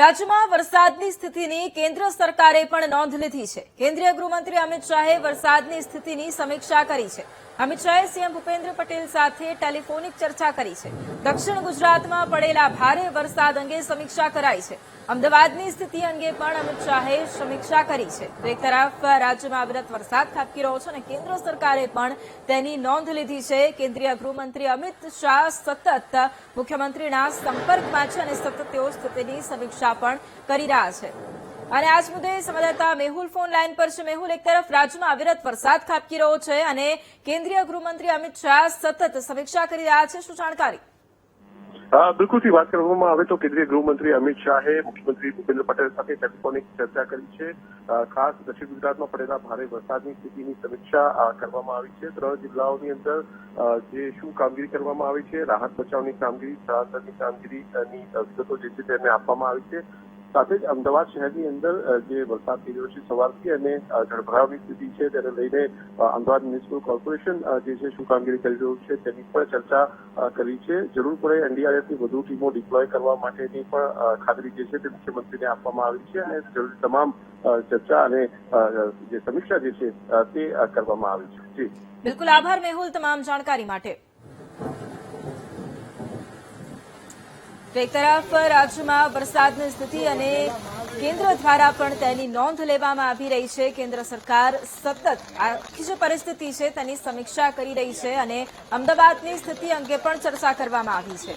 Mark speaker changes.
Speaker 1: રાજ્યમાં વરસાદની સ્થિતિની કેન્દ્ર સરકારે પણ નોંધ લીધી છે। કેન્દ્રીય ગૃહમંત્રી અમિત શાહે વરસાદની સ્થિતિની સમીક્ષા કરી છે। અમિત શાહે સીએમ ભૂપેન્દ્ર પટેલ સાથે ટેલિફોનિક ચર્ચા કરી છે। દક્ષિણ ગુજરાતમાં પડેલા ભારે વરસાદ અંગે સમીક્ષા કરાઈ છે। અમદાવાદની સ્થિતિ અંગે પણ અમિત શાહે સમીક્ષા કરી છે। તો એક તરફ રાજ્યમાં અવિરત વરસાદ ખાબકી રહ્યો છે અને કેન્દ્ર સરકારે પણ તેની નોંધ લીધી છે। કેન્દ્રીય ગૃહમંત્રી અમિત શાહ સતત મુખ્યમંત્રીના સંપર્કમાં છે અને સતત તેઓ સ્થિતિની સમીક્ષા પણ કરી રહ્યા છે। અને આજ મુદ્દે સંવાદદાતા મેહુલ ફોન લાઈન પર છે। મેહુલ, એક તરફ રાજ્યમાં અવિરત વરસાદ ખાબકી રહ્યો છે અને કેન્દ્રીય ગૃહમંત્રી અમિત શાહ સતત સમીક્ષા કરી રહ્યા છે, શું જાણકારી?
Speaker 2: બિલકુલથી વાત કરવામાં આવે તો કેન્દ્રીય ગૃહમંત્રી અમિત શાહે મુખ્યમંત્રી ભૂપેન્દ્ર પટેલ સાથે ટેલિફોનિક ચર્ચા કરી છે। ખાસ દક્ષિણ ગુજરાતમાં પડેલા ભારે વરસાદની સ્થિતિની સમીક્ષા કરવામાં આવી છે। 3 જિલ્લાઓની અંદર જે શું કામગીરી કરવામાં આવી છે, રાહત બચાવની કામગીરી, સ્થળાંતરની કામગીરીની વિગતો જે છે તેમને આપવામાં આવી છે। સાથે જ અમદાવાદ શહેરની અંદર જે વરસાદ થઈ રહ્યો છે સવારથી અને જળભરાવની સ્થિતિ છે તેને લઈને અમદાવાદ મ્યુનિસિપલ કોર્પોરેશન જે છે શું કામગીરી કરી રહ્યું છે તેની પણ ચર્ચા કરી છે। જરૂર પડે એનડીઆરએફની વધુ ટીમો ડિપ્લોય કરવા માટેની પણ ખાતરી જે છે તે મુખ્યમંત્રીને આપવામાં આવી છે અને જરૂરી તમામ ચર્ચા અને જે સમીક્ષા જે છે તે કરવામાં આવી છે। જી
Speaker 1: બિલકુલ, આભાર મેહુલ તમામ જાણકારી માટે। તો એક તરફ રાજ્યમાં વરસાદની સ્થિતિ અને કેન્દ્ર દ્વારા પણ તેની નોંધ લેવામાં આવી રહી છે। કેન્દ્ર સરકાર સતત આખી જે પરિસ્થિતિ છે તેની સમીક્ષા કરી રહી છે અને અમદાવાદની સ્થિતિ અંગે પણ ચર્ચા કરવામાં આવી છે।